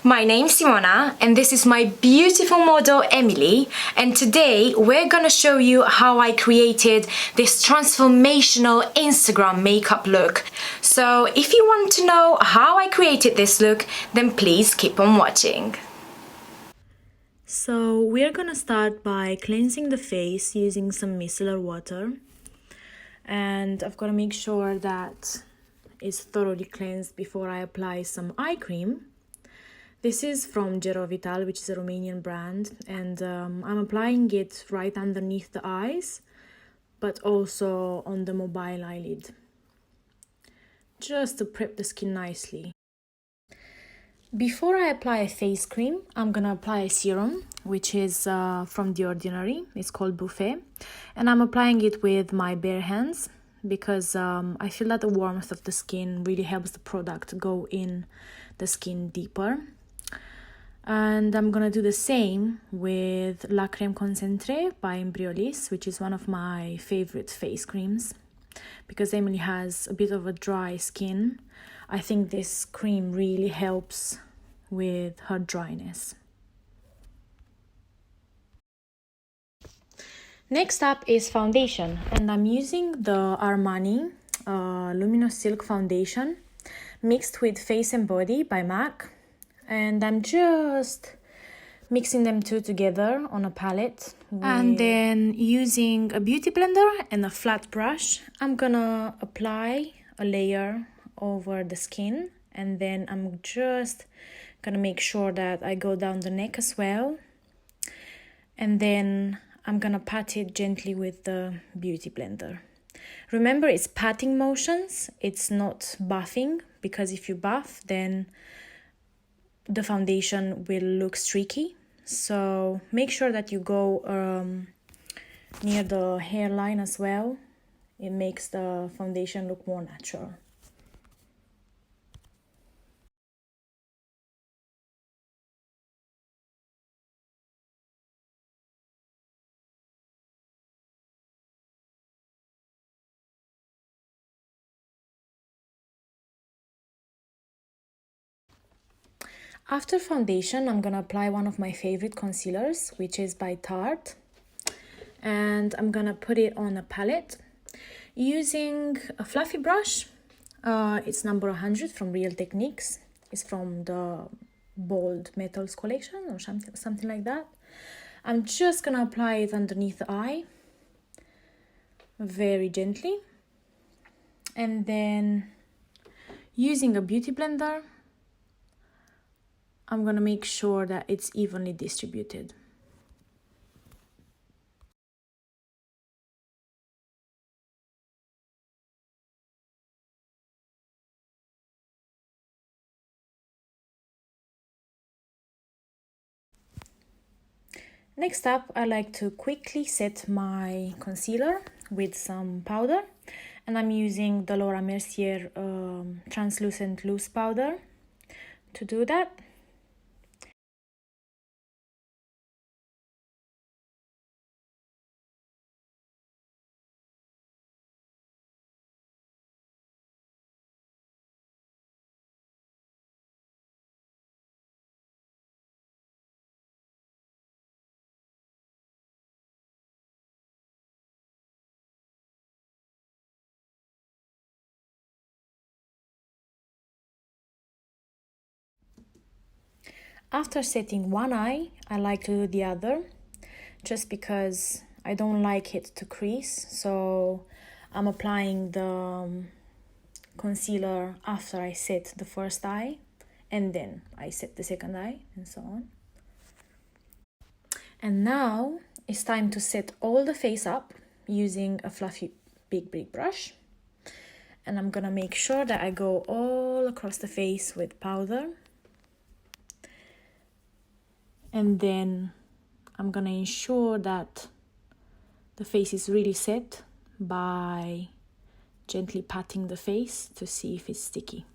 My name's Simona and this is my beautiful model Emily, and today we're gonna show you how I created this transformational Instagram makeup look. So if you want to know how I created this look, then please keep on watching. So we're gonna start by cleansing the face using some micellar water, and I've got to make sure that it's thoroughly cleansed before I apply some eye cream. This is from Vital, which is a Romanian brand, and I'm applying it right underneath the eyes, but also on the mobile eyelid, just to prep the skin nicely. Before I apply a face cream, I'm gonna apply a serum, which is from The Ordinary. It's called Buffet, and I'm applying it with my bare hands because I feel that the warmth of the skin really helps the product go in the skin deeper. And I'm gonna do the same with La Crème Concentrée by Embryolis, which is one of my favorite face creams because Emily has a bit of a dry skin. I think this cream really helps with her dryness. Next up is foundation, and I'm using the Armani Luminous Silk Foundation mixed with Face and Body by MAC. And I'm just mixing them two together on a palette. And then using a beauty blender and a flat brush, I'm gonna apply a layer over the skin. And then I'm just gonna make sure that I go down the neck as well. And then I'm gonna pat it gently with the beauty blender. Remember, it's patting motions, it's not buffing, because if you buff, then the foundation will look streaky. So make sure that you go near the hairline as well. It makes the foundation look more natural. After foundation, I'm gonna apply one of my favorite concealers, which is by Tarte. And I'm gonna put it on a palette using a fluffy brush. It's number 100 from Real Techniques. It's from the Bold Metals collection or something like that. I'm just gonna apply it underneath the eye very gently. And then using a beauty blender, I'm gonna make sure that it's evenly distributed. Next up, I like to quickly set my concealer with some powder, and I'm using the Laura Mercier translucent loose powder to do that. After setting one eye, I like to do the other, just because I don't like it to crease. So I'm applying the concealer after I set the first eye, and then I set the second eye, and so on. And now it's time to set all the face up using a fluffy big brush. And I'm gonna make sure that I go all across the face with powder. And then I'm gonna ensure that the face is really set by gently patting the face to see if it's sticky.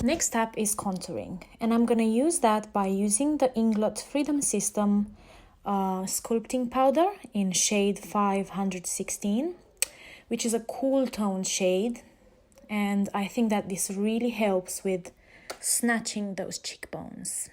Next up is contouring, and I'm gonna use that by using the Inglot Freedom System sculpting powder in shade 516, which is a cool tone shade, And I think that this really helps with snatching those cheekbones.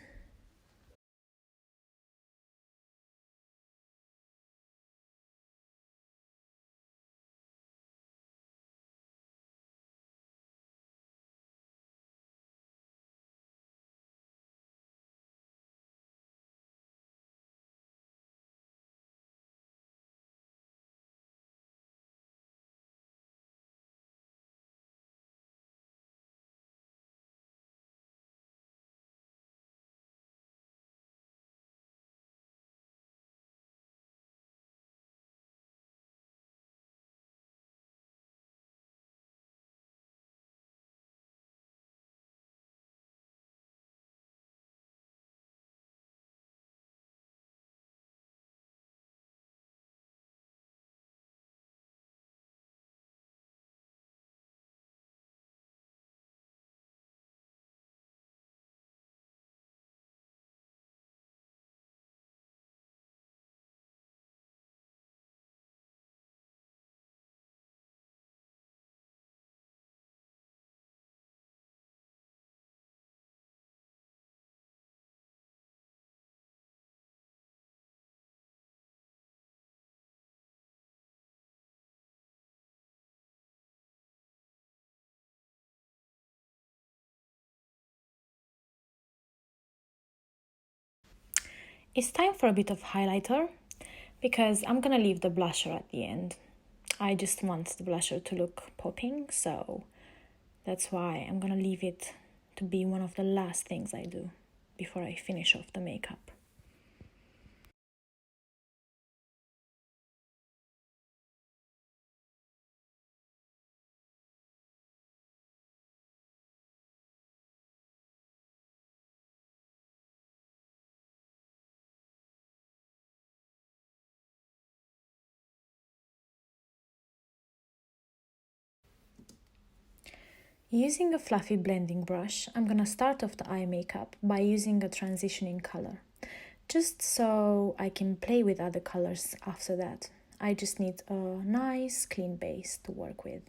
It's time for a bit of highlighter because I'm gonna leave the blusher at the end. I just want the blusher to look popping, so that's why I'm gonna leave it to be one of the last things I do before I finish off the makeup. Using a fluffy blending brush, I'm gonna start off the eye makeup by using a transitioning color, just so I can play with other colors after that. I just need a nice clean base to work with.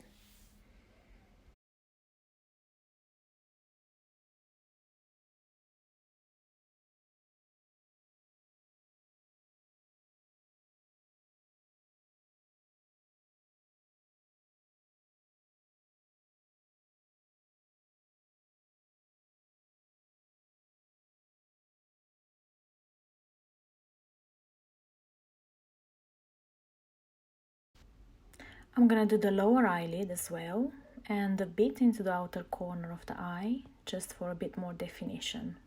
I'm gonna do the lower eyelid as well and a bit into the outer corner of the eye, just for a bit more definition.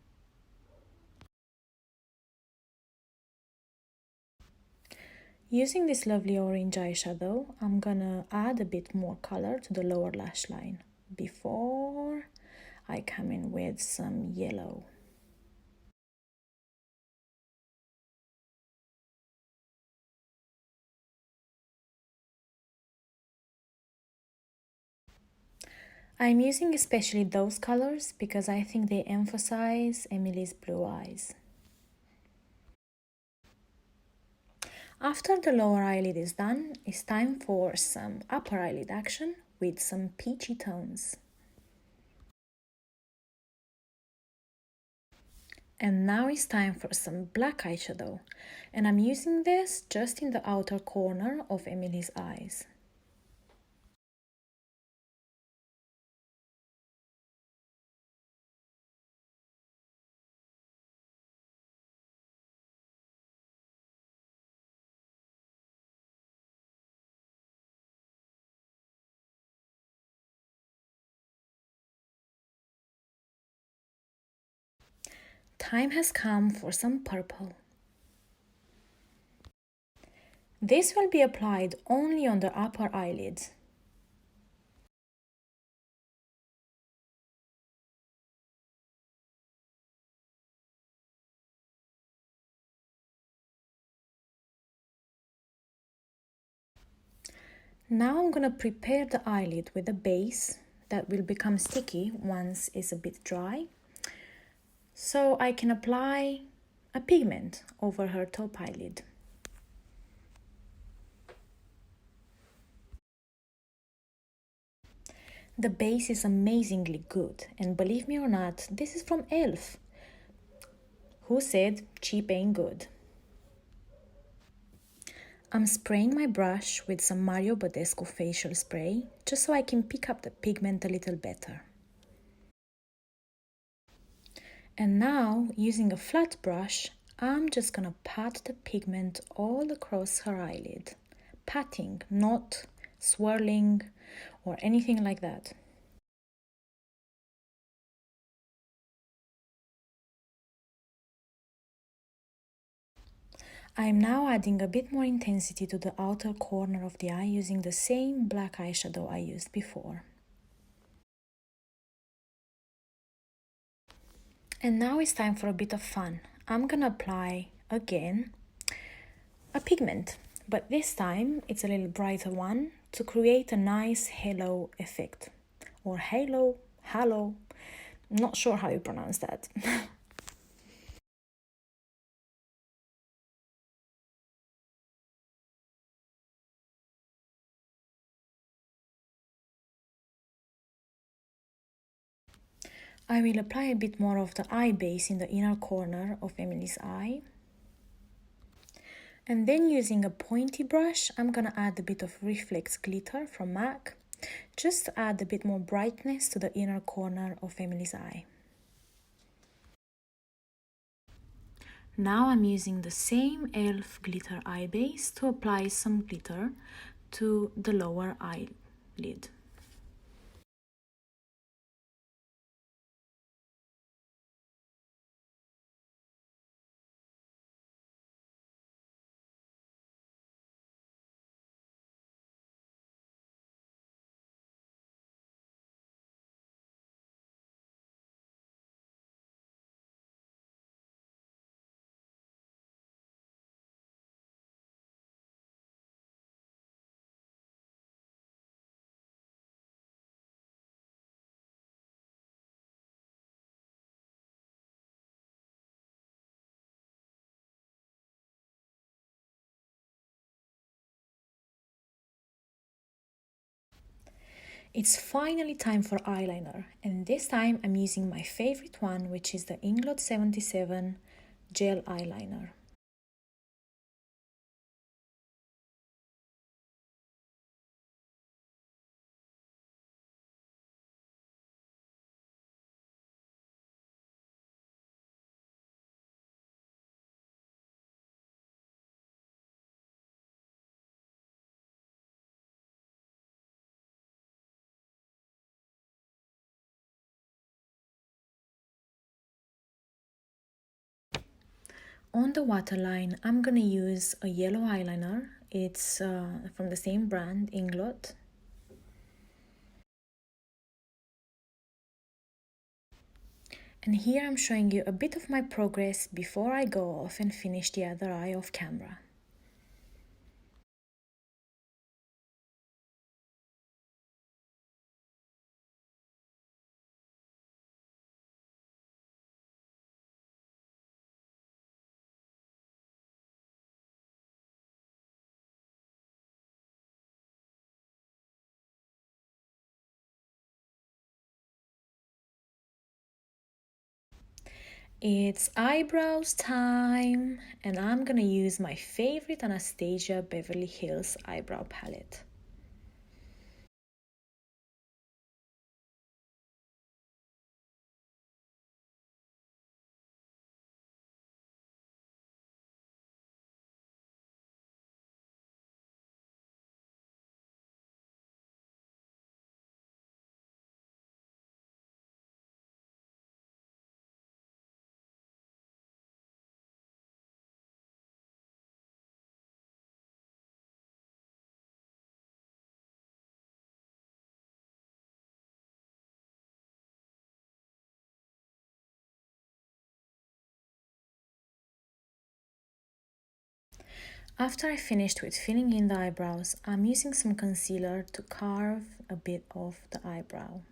Using this lovely orange eyeshadow, I'm gonna add a bit more color to the lower lash line before I come in with some yellow. I'm using especially those colors because I think they emphasize Emily's blue eyes. After the lower eyelid is done, it's time for some upper eyelid action with some peachy tones. And now it's time for some black eyeshadow, and I'm using this just in the outer corner of Emily's eyes. Time has come for some purple. This will be applied only on the upper eyelids. Now I'm gonna prepare the eyelid with a base that will become sticky once it's a bit dry, so I can apply a pigment over her top eyelid. The base is amazingly good, and believe me or not, this is from e.l.f. Who said cheap ain't good? I'm spraying my brush with some Mario Badescu facial spray, just so I can pick up the pigment a little better. And now, using a flat brush, I'm just gonna pat the pigment all across her eyelid. Patting, not swirling or anything like that. I'm now adding a bit more intensity to the outer corner of the eye using the same black eyeshadow I used before. And now it's time for a bit of fun. I'm gonna apply again a pigment, but this time it's a little brighter one to create a nice halo effect. Or halo, not sure how you pronounce that. I will apply a bit more of the eye base in the inner corner of Emily's eye. And then using a pointy brush, I'm gonna add a bit of Reflex glitter from MAC, just to add a bit more brightness to the inner corner of Emily's eye. Now I'm using the same e.l.f. glitter eye base to apply some glitter to the lower eyelid. It's finally time for eyeliner, and this time I'm using my favorite one, which is the Inglot 77 gel eyeliner. On the waterline, I'm gonna use a yellow eyeliner. It's from the same brand, Inglot. And here I'm showing you a bit of my progress before I go off and finish the other eye off camera. It's eyebrows time, and I'm gonna use my favorite Anastasia Beverly Hills eyebrow palette. After I finished with filling in the eyebrows, I'm using some concealer to carve a bit of the eyebrow.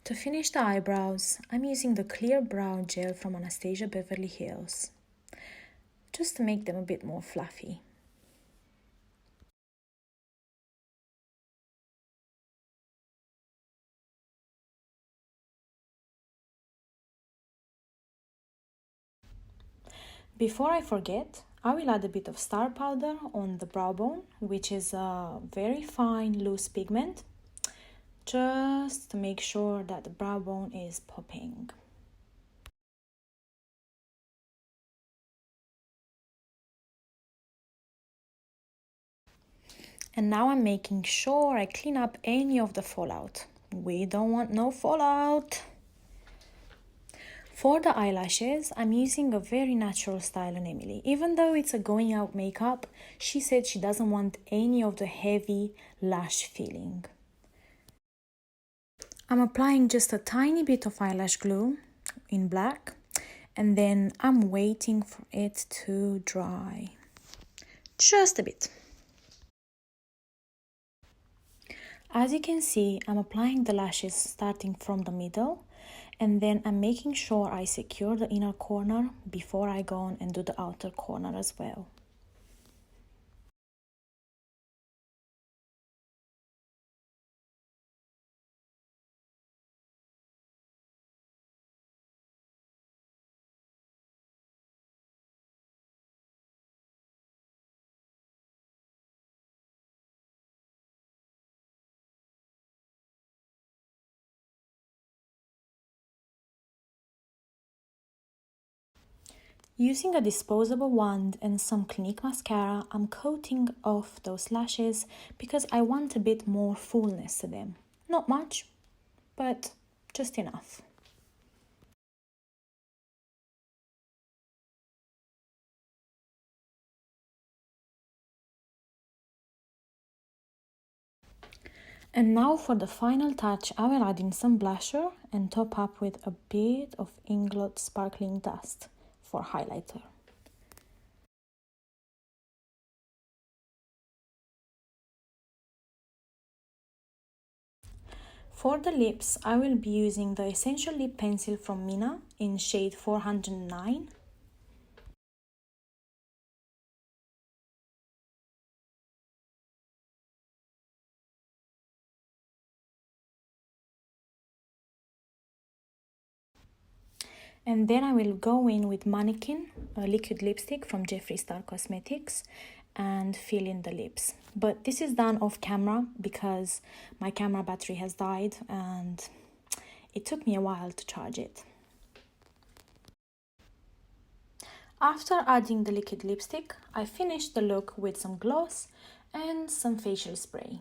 To finish the eyebrows, I'm using the clear brow gel from Anastasia Beverly Hills, just to make them a bit more fluffy. Before I forget, I will add a bit of star powder on the brow bone, which is a very fine loose pigment, just to make sure that the brow bone is popping. And now I'm making sure I clean up any of the fallout. We don't want no fallout. For the eyelashes, I'm using a very natural style on Emily. Even though it's a going out makeup, she said she doesn't want any of the heavy lash feeling. I'm applying just a tiny bit of eyelash glue in black, and then I'm waiting for it to dry. Just a bit. As you can see, I'm applying the lashes starting from the middle, and then I'm making sure I secure the inner corner before I go on and do the outer corner as well. Using a disposable wand and some Clinique mascara, I'm coating off those lashes because I want a bit more fullness to them. Not much, but just enough. And now for the final touch, I will add in some blusher and top up with a bit of Inglot Sparkling Dust for highlighter. For the lips, I will be using the Essential Lip Pencil from Mina in shade 409. And then I will go in with Mannequin, a liquid lipstick from Jeffree Star Cosmetics, and fill in the lips. But this is done off camera because my camera battery has died and it took me a while to charge it. After adding the liquid lipstick, I finished the look with some gloss and some facial spray.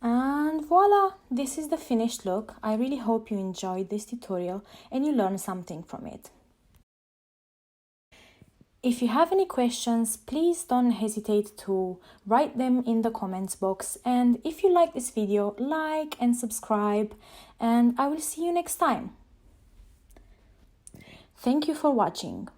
And voila, this is the finished look. I really hope you enjoyed this tutorial and you learned something from it. If you have any questions, please don't hesitate to write them in the comments box. And if you like this video, like and subscribe, and I will see you next time. Thank you for watching.